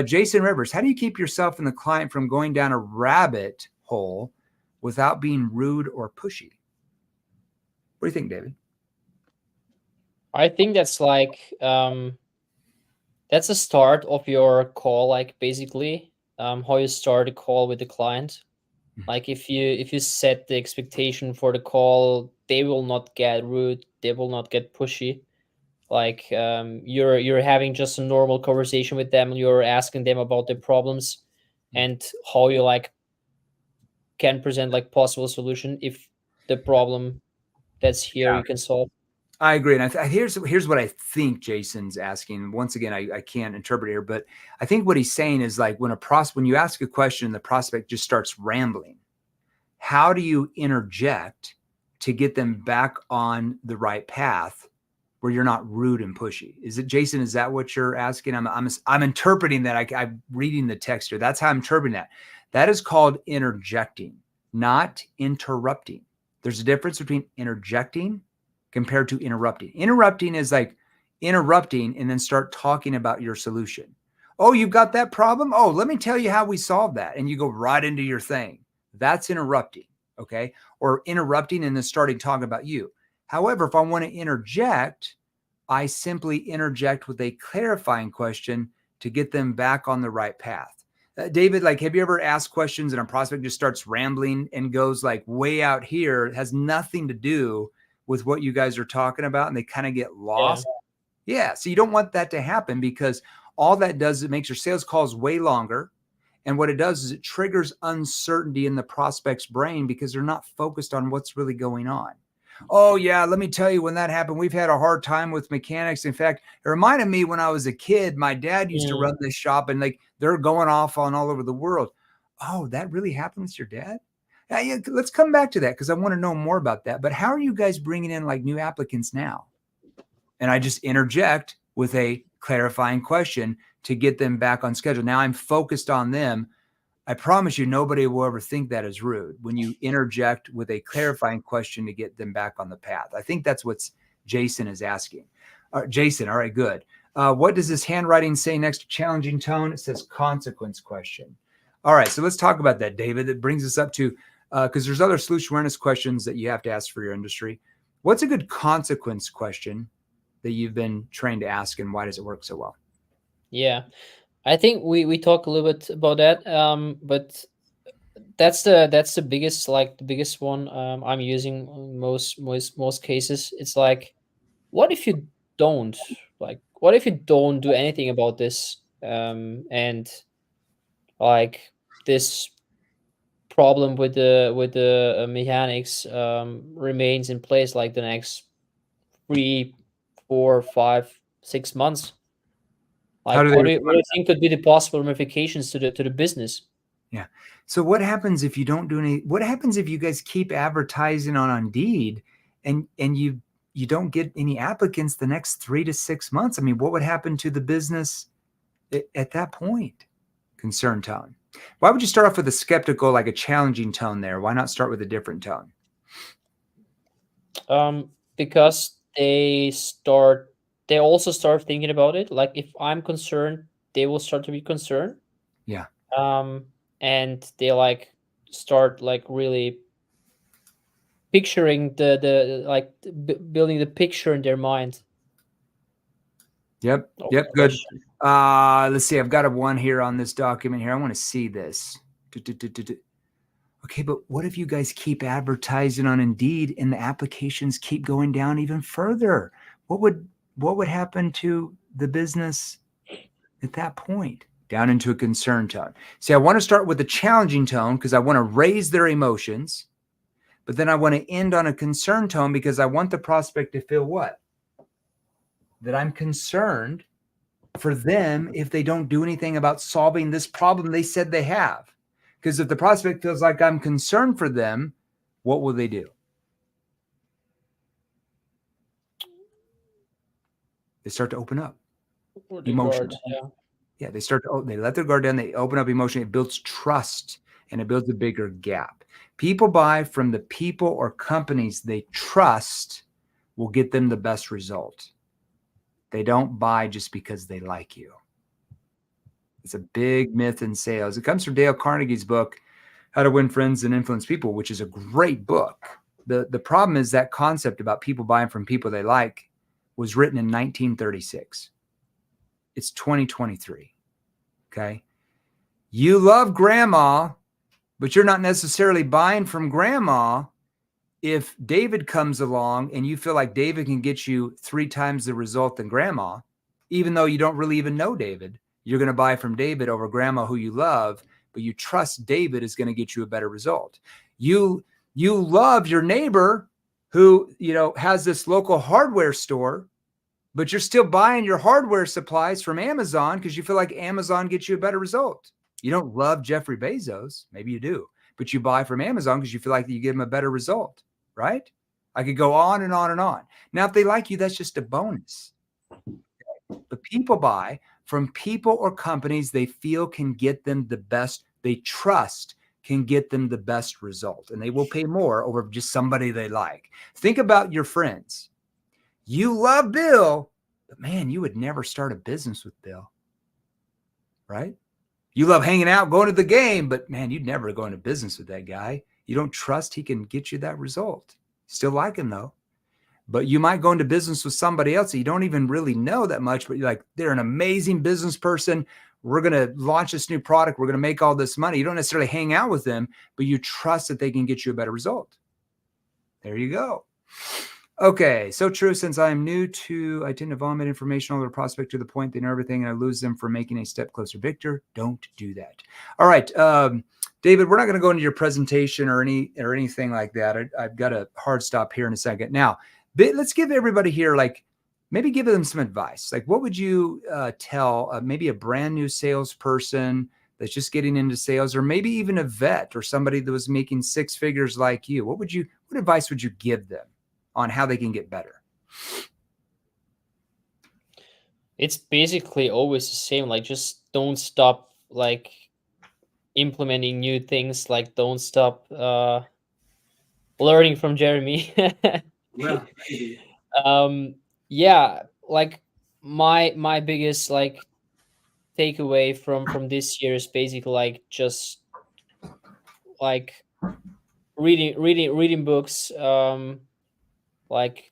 Jason Rivers, how do you keep yourself and the client from going down a rabbit hole without being rude or pushy? What do you think, David? I think that's like, that's the start of your call, like basically how you start a call with the client. Like if you set the expectation for the call, they will not get rude, they will not get pushy. Like you're having just a normal conversation with them, you're asking them about their problems and how you like can present like possible solution if the problem that's here you can solve. I agree. And here's what I think Jason's asking. Once again, I can't interpret here, but I think what he's saying is like when you ask a question, the prospect just starts rambling. How do you interject to get them back on the right path where you're not rude and pushy? Is it, Jason, is that what you're asking? I'm interpreting that. I'm reading the text here. That's how I'm interpreting that. That is called interjecting, not interrupting. There's a difference between interjecting compared to interrupting. Interrupting is like interrupting and then start talking about your solution. Oh, you've got that problem? Oh, let me tell you how we solved that. And you go right into your thing. That's interrupting, okay? Or interrupting and then starting talking about you. However, if I want to interject, I simply interject with a clarifying question to get them back on the right path. David, like, have you ever asked questions and a prospect just starts rambling and goes like way out here? It has nothing to do with what you guys are talking about, and they kind of get lost. Yeah. So you don't want that to happen, because all that does is it makes your sales calls way longer. And what it does is it triggers uncertainty in the prospect's brain because they're not focused on what's really going on. Oh yeah, let me tell you, when that happened, we've had a hard time with mechanics. In fact, it reminded me when I was a kid, my dad used to run this shop, and like they're going off on all over the world. Oh, that really happened with your dad? Yeah, let's come back to that because I want to know more about that. But how are you guys bringing in like new applicants now? And I just interject with a clarifying question to get them back on schedule. Now I'm focused on them. I promise you, nobody will ever think that is rude when you interject with a clarifying question to get them back on the path. I think that's what Jason is asking. Jason, all right, good. What does this handwriting say next to challenging tone? It says consequence question. All right, so let's talk about that, David. That brings us up to, because there's other solution awareness questions that you have to ask for your industry. What's a good consequence question that you've been trained to ask, and why does it work so well? Yeah, I think we talk a little bit about that, but that's the biggest, like the biggest one I'm using in most cases. It's like, what if you don't do anything about this, and like this problem with the mechanics remains in place like the next 3, 4, 5, 6 months. How Like, do they what do respond? you think could be the possible ramifications to the business? Yeah. So what happens if you don't do any? What happens if you guys keep advertising on Indeed and you don't get any applicants the next 3 to 6 months? I mean, what would happen to the business at that point? Concern tone. Why would you start off with a skeptical, like a challenging tone there? Why not start with a different tone? Because they also start thinking about it. Like, if I'm concerned, they will start to be concerned. Yeah. And they like start like really picturing the like building the picture in their mind. Yep. Oh, Yep. Good. question. Let's see. I've got a one here on this document here. I want to see this. Okay, but what if you guys keep advertising on Indeed and the applications keep going down even further? What would happen to the business at that point? Down into a concern tone. See, I want to start with a challenging tone because I want to raise their emotions, but then I want to end on a concern tone because I want the prospect to feel what? That I'm concerned for them if they don't do anything about solving this problem they said they have. Because if the prospect feels like I'm concerned for them, what will they do? They start to open up emotionally. Yeah, they start to, they let their guard down, they open up emotionally. It builds trust and it builds a bigger gap. People buy from the people or companies they trust will get them the best result. They don't buy just because they like you. It's a big myth in sales. It comes from Dale Carnegie's book, How to Win Friends and Influence People, which is a great book. The problem is that concept about people buying from people they like was written in 1936. It's 2023. Okay. You love grandma, but you're not necessarily buying from grandma. If David comes along and you feel like David can get you 3 times the result than grandma, even though you don't really even know David, you're going to buy from David over grandma who you love, but you trust David is going to get you a better result. You love your neighbor who, has this local hardware store, but you're still buying your hardware supplies from Amazon because you feel like Amazon gets you a better result. You don't love Jeffrey Bezos. Maybe you do, but you buy from Amazon because you feel like you give them a better result, right? I could go on and on and on. Now, if they like you, that's just a bonus. But people buy from people or companies they feel can get them the best, they trust can get them the best result, and they will pay more over just somebody they like. Think about your friends. You love Bill, but man, you would never start a business with Bill, right? You love hanging out, going to the game, but man, you'd never go into business with that guy. You don't trust he can get you that result. Still like him though. But you might go into business with somebody else that you don't even really know that much, but you're like, they're an amazing business person. We're going to launch this new product. We're going to make all this money. You don't necessarily hang out with them, but you trust that they can get you a better result. There you go. Okay, so true. Since I am new to, I tend to vomit information on the prospect to the point they know everything and I lose them from making a step closer. Victor, don't do that. All right, David, we're not going to go into your presentation or anything like that. I've got a hard stop here in a second. Now, let's give everybody here, maybe give them some advice. Like, what would you tell maybe a brand new salesperson that's just getting into sales, or maybe even a vet or somebody that was making 6 figures like you? What advice would you give them on how they can get better? It's basically always the same. Like, just don't stop implementing new things. Like, don't stop learning from Jeremy. Well, yeah, my biggest takeaway from this year is basically just reading books,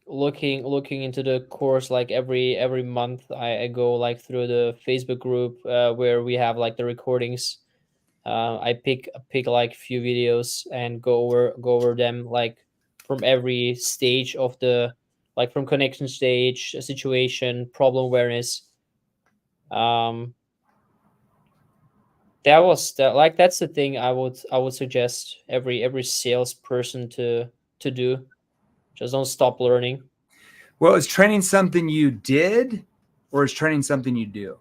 looking into the course. Every month I go through the Facebook group where we have the recordings. I pick few videos and go over them from every stage of the from connection stage, situation, problem awareness. That's the thing I would suggest every salesperson to do. Just don't stop learning. Well, is training something you did, or is training something you do?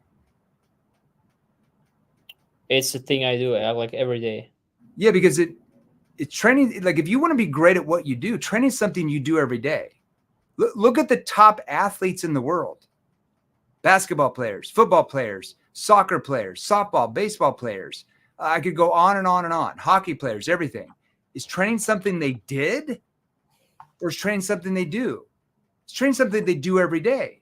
It's the thing I do like every day. Yeah, because it's training. Like if you want to be great at what you do, training is something you do every day. Look at the top athletes in the world: basketball players, football players, soccer players, softball, baseball players. I could go on and on and on. Hockey players, everything. Is training something they did, or is training something they do? It's training something they do every day.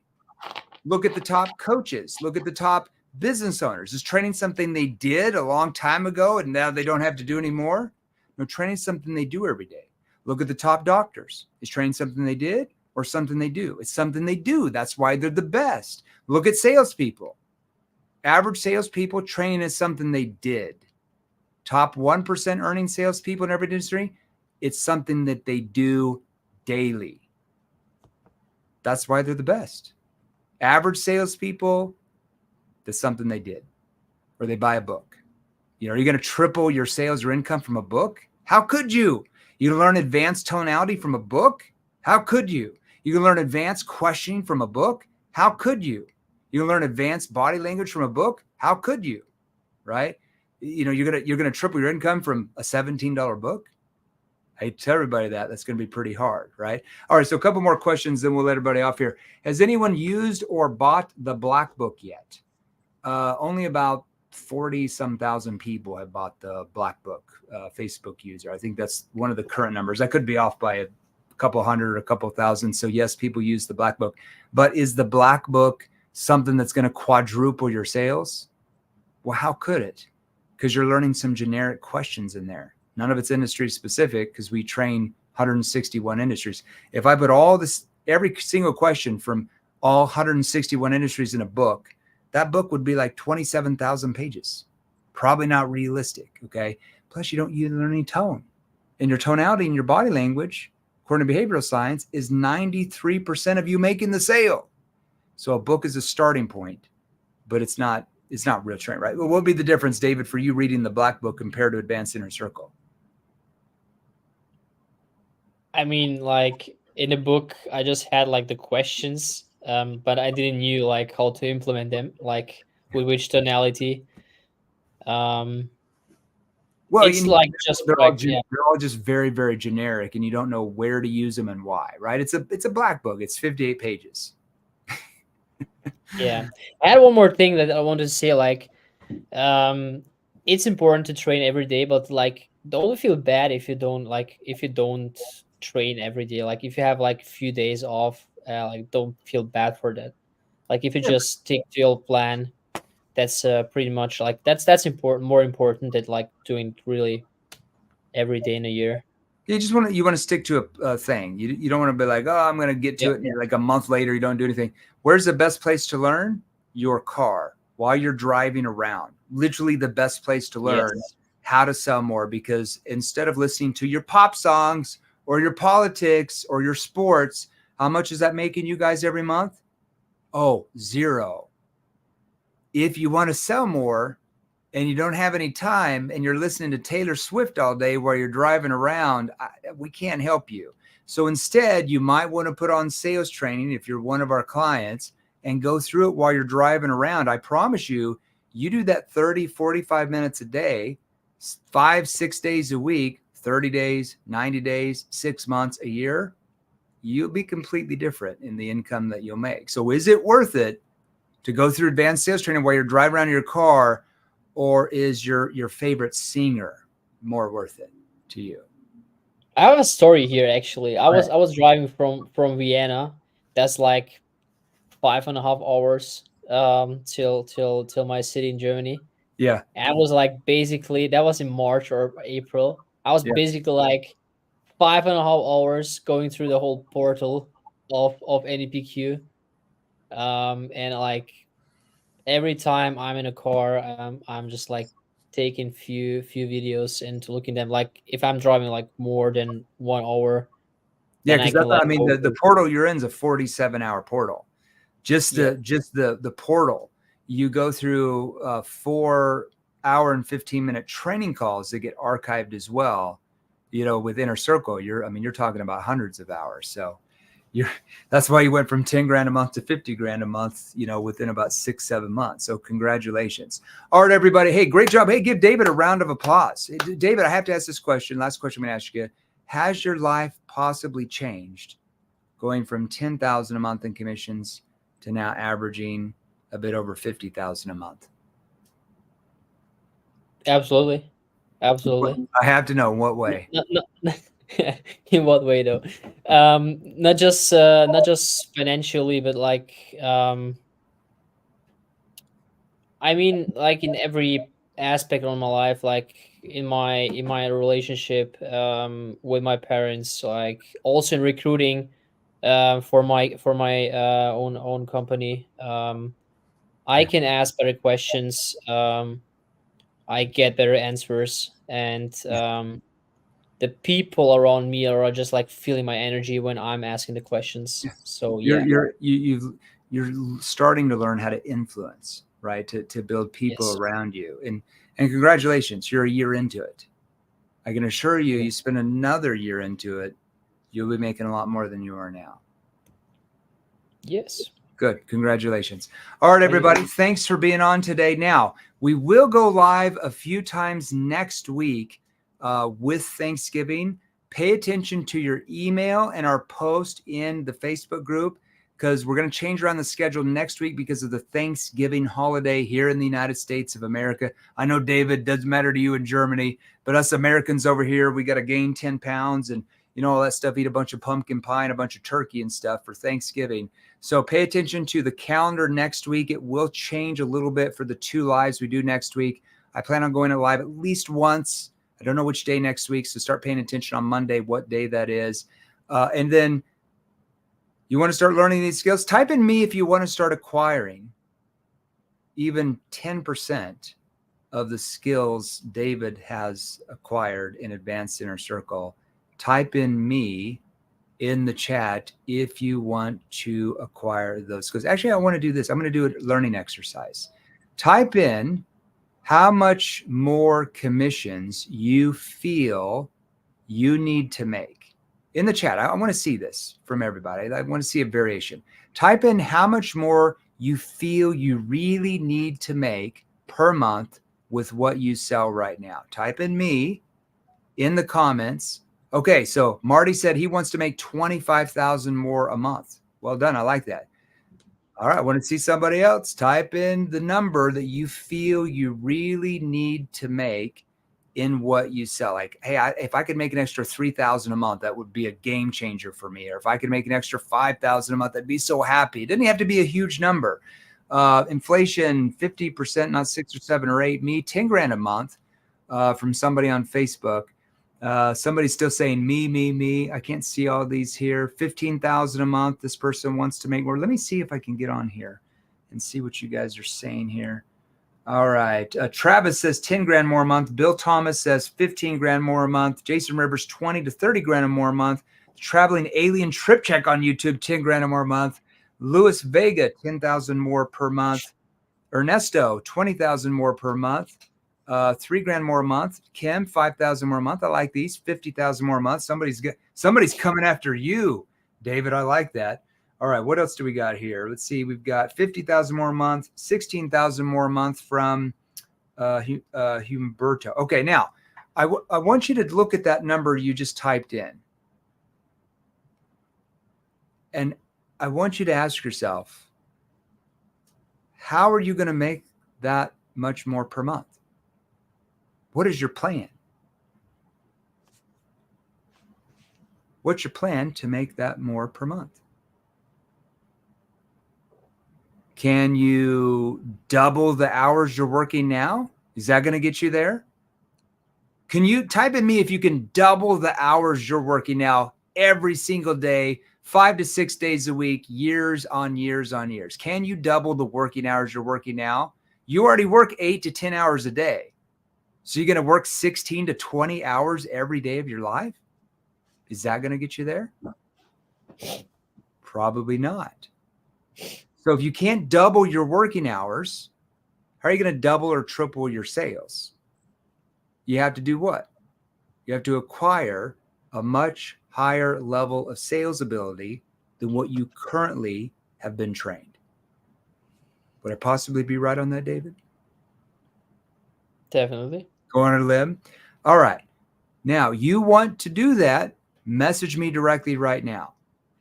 Look at the top coaches. Look at the top business owners. Is training something they did a long time ago and now they don't have to do anymore? No, training something they do every day. Look at the top doctors. Is training something they did or something they do? It's something they do. That's why they're the best. Look at salespeople. Average salespeople, training is something they did. Top 1% earning salespeople in every industry, it's something that they do daily. That's why they're the best. Average salespeople, that's something they did, or they buy a book. You know, are you going to triple your sales or income from a book? How could you? You can learn advanced tonality from a book? How could you? You can learn advanced questioning from a book? How could you? You can learn advanced body language from a book? How could you? Right? You know, you're gonna triple your income from a $17 book. I tell everybody that's going to be pretty hard, right? All right, so a couple more questions, then we'll let everybody off here. Has anyone used or bought the Black Book yet? Only about 40-some thousand people have bought the Black Book, Facebook user. I think that's one of the current numbers. I could be off by a couple hundred or a couple thousand. So yes, people use the Black Book. But is the Black Book something that's going to quadruple your sales? Well, how could it? Because you're learning some generic questions in there. None of it's industry specific because we train 161 industries. If I put all this, every single question from all 161 industries in a book, that book would be like 27,000 pages. Probably not realistic, okay? Plus, you don't learn any tone. And your tonality and your body language, according to behavioral science, is 93% of you making the sale. So a book is a starting point, but it's not real training, right? Well, what would be the difference, David, for you reading the Black Book compared to Advanced Inner Circle? I mean, like in the book, I just had like the questions, but I didn't knew like how to implement them, like with which tonality. Well, it's like just they're all just very, very generic, and you don't know where to use them and why, right? It's a Black Book. It's 58 pages. Yeah, I had one more thing that I wanted to say. Like, it's important to train every day, but like, don't feel bad if you don't train every day. Like, if you have like a few days off, like, don't feel bad for that. Like, if you just stick to your plan, that's pretty much like that's important. More important than like doing really every day in a year. You just want to stick to a thing. You don't want to be like, oh, I'm going to get to it. And like a month later, you don't do anything. Where's the best place to learn? Your car while you're driving around. Literally the best place to learn how to sell more, because instead of listening to your pop songs or your politics or your sports, how much is that making you guys every month? Oh, zero. If you want to sell more and you don't have any time and you're listening to Taylor Swift all day while you're driving around, we can't help you. So instead, you might want to put on sales training if you're one of our clients and go through it while you're driving around. I promise you, you do that 30, 45 minutes a day, 5-6 days a week, 30 days, 90 days, 6 months, a year, you'll be completely different in the income that you'll make. So is it worth it to go through advanced sales training while you're driving around in your car, or is your favorite singer more worth it to you? I have a story here, actually. I was driving from Vienna. That's like 5.5 hours till my city in Germany. Yeah. And I was like, basically, that was in March or April. I was basically like 5.5 hours going through the whole portal of NEPQ. And like every time I'm in a car, I'm just like taking few videos and looking at them. Like if I'm driving like more than 1 hour. Yeah, because the portal you're in is a 47-hour portal. Just the portal. You go through 4-hour and 15-minute training calls that get archived as well. You know, with Inner Circle, you're talking about hundreds of hours. So, That's why you went from 10 grand a month to 50 grand a month, within about 6-7 months. So congratulations. All right, everybody. Hey, great job. Hey, give David a round of applause. Hey, David, I have to ask this question. Last question I'm going to ask you. Has your life possibly changed going from 10,000 a month in commissions to now averaging a bit over 50,000 a month? Absolutely. Absolutely. I have to know in what way. In what way though? Not just financially, but like I mean, like in every aspect of my life, like in my relationship with my parents, like also in recruiting for my own company. I can ask better questions. I get better answers, and the people around me are just like feeling my energy when I'm asking the questions. So yeah, You're starting to learn how to influence, right? To build people yes. around you. And congratulations, you're a year into it. I can assure you, you spend another year into it, you'll be making a lot more than you are now. Yes. Good. Congratulations. All right, everybody. Thanks for being on today. Now, we will go live a few times next week with Thanksgiving. Pay attention to your email and our post in the Facebook group, because we're going to change around the schedule next week because of the Thanksgiving holiday here in the United States of America. I know, David, doesn't matter to you in Germany, but us Americans over here, we got to gain 10 pounds and all that stuff, eat a bunch of pumpkin pie and a bunch of turkey and stuff for Thanksgiving. So pay attention to the calendar next week. It will change a little bit for the 2 lives we do next week. I plan on going live at least once. I don't know which day next week, so start paying attention on Monday, what day that is. And then you want to start learning these skills? Type in me if you want to start acquiring even 10% of the skills David has acquired in Advanced Inner Circle. Type in me in the chat if you want to acquire those skills. Actually, I want to do this. I'm going to do a learning exercise. Type in how much more commissions you feel you need to make in the chat. I want to see this from everybody. I want to see a variation. Type in how much more you feel you really need to make per month with what you sell right now. Type in me in the comments. Okay, so Marty said he wants to make 25,000 more a month. Well done. I like that. All right, I want to see somebody else. Type in the number that you feel you really need to make in what you sell. Like, hey, if I could make an extra 3,000 a month, that would be a game changer for me. Or if I could make an extra 5,000 a month, I'd be so happy. It didn't have to be a huge number. Inflation, 50%, not 6 or 7 or 8. Me, 10 grand a month from somebody on Facebook. Somebody's still saying me. I can't see all these here. 15,000 a month. This person wants to make more. Let me see if I can get on here and see what you guys are saying here. All right. Travis says 10 grand more a month. Bill Thomas says 15 grand more a month. Jason Rivers, 20 to 30 grand more a month. Traveling Alien Trip Check on YouTube, 10 grand more a month. Louis Vega, 10,000 more per month. Ernesto, 20,000 more per month. 3 grand more a month. Kim, 5,000 more a month. I like these. 50,000 more a month. Somebody's coming after you, David. I like that. All right, what else do we got here? Let's see. We've got 50,000 more a month, 16,000 more a month from Humberto. Okay, now I want you to look at that number you just typed in, and I want you to ask yourself, how are you going to make that much more per month? What is your plan? What's your plan to make that more per month? Can you double the hours you're working now? Is that going to get you there? Can you type in me if you can double the hours you're working now every single day, 5 to 6 days a week, years on years on years? Can you double the working hours you're working now? You already work 8 to 10 hours a day. So you're going to work 16 to 20 hours every day of your life? Is that going to get you there? Probably not. So if you can't double your working hours, how are you going to double or triple your sales? You have to do what? You have to acquire a much higher level of sales ability than what you currently have been trained. Would I possibly be right on that, David? Definitely. Go on a limb. All right. Now, you want to do that, message me directly right now.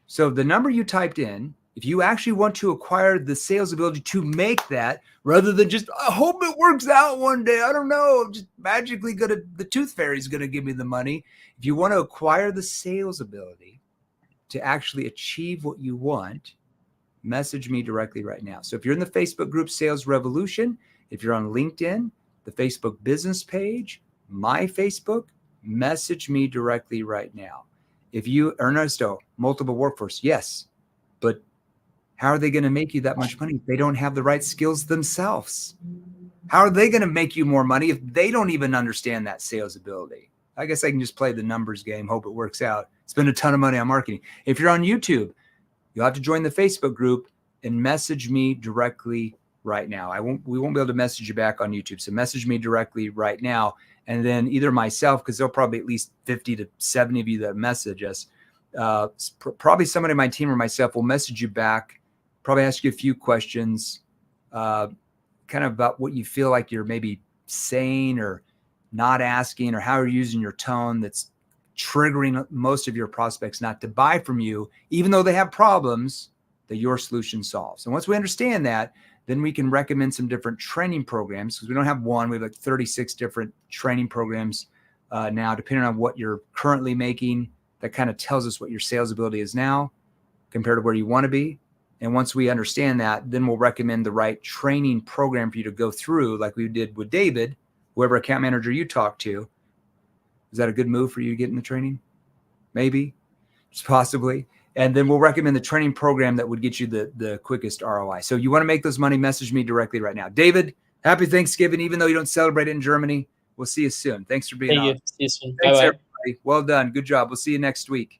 So the number you typed in, if you actually want to acquire the sales ability to make that, rather than just, I hope it works out one day, I don't know, I'm just magically the tooth fairy's going to give me the money. If you want to acquire the sales ability to actually achieve what you want, message me directly right now. So if you're in the Facebook group Sales Revolution, if you're on LinkedIn, the Facebook business page, my Facebook, message me directly right now. If you, Ernesto, multiple workforce, yes, but how are they going to make you that much money if they don't have the right skills themselves? How are they going to make you more money if they don't even understand that sales ability? I guess I can just play the numbers game, hope it works out. Spend a ton of money on marketing. If you're on YouTube, you'll have to join the Facebook group and message me directly right now. We won't be able to message you back on YouTube. So message me directly right now. And then either myself, because there'll probably at least 50 to 70 of you that message us. Probably somebody on my team or myself will message you back, probably ask you a few questions, kind of about what you feel like you're maybe saying or not asking, or how you're using your tone that's triggering most of your prospects not to buy from you, even though they have problems that your solution solves. And once we understand that, then we can recommend some different training programs, because we don't have one. We have like 36 different training programs now, depending on what you're currently making. That kind of tells us what your sales ability is now compared to where you want to be. And once we understand that, then we'll recommend the right training program for you to go through, like we did with David, whoever account manager you talked to. Is that a good move for you to get in the training? Maybe, just possibly. And then we'll recommend the training program that would get you the quickest ROI. So you want to make those money, message me directly right now. David, happy Thanksgiving, even though you don't celebrate it in Germany. We'll see you soon. Thanks for being on. Thank you. See you soon. Thanks, Bye-bye. everybody. Well done. Good job. We'll see you next week.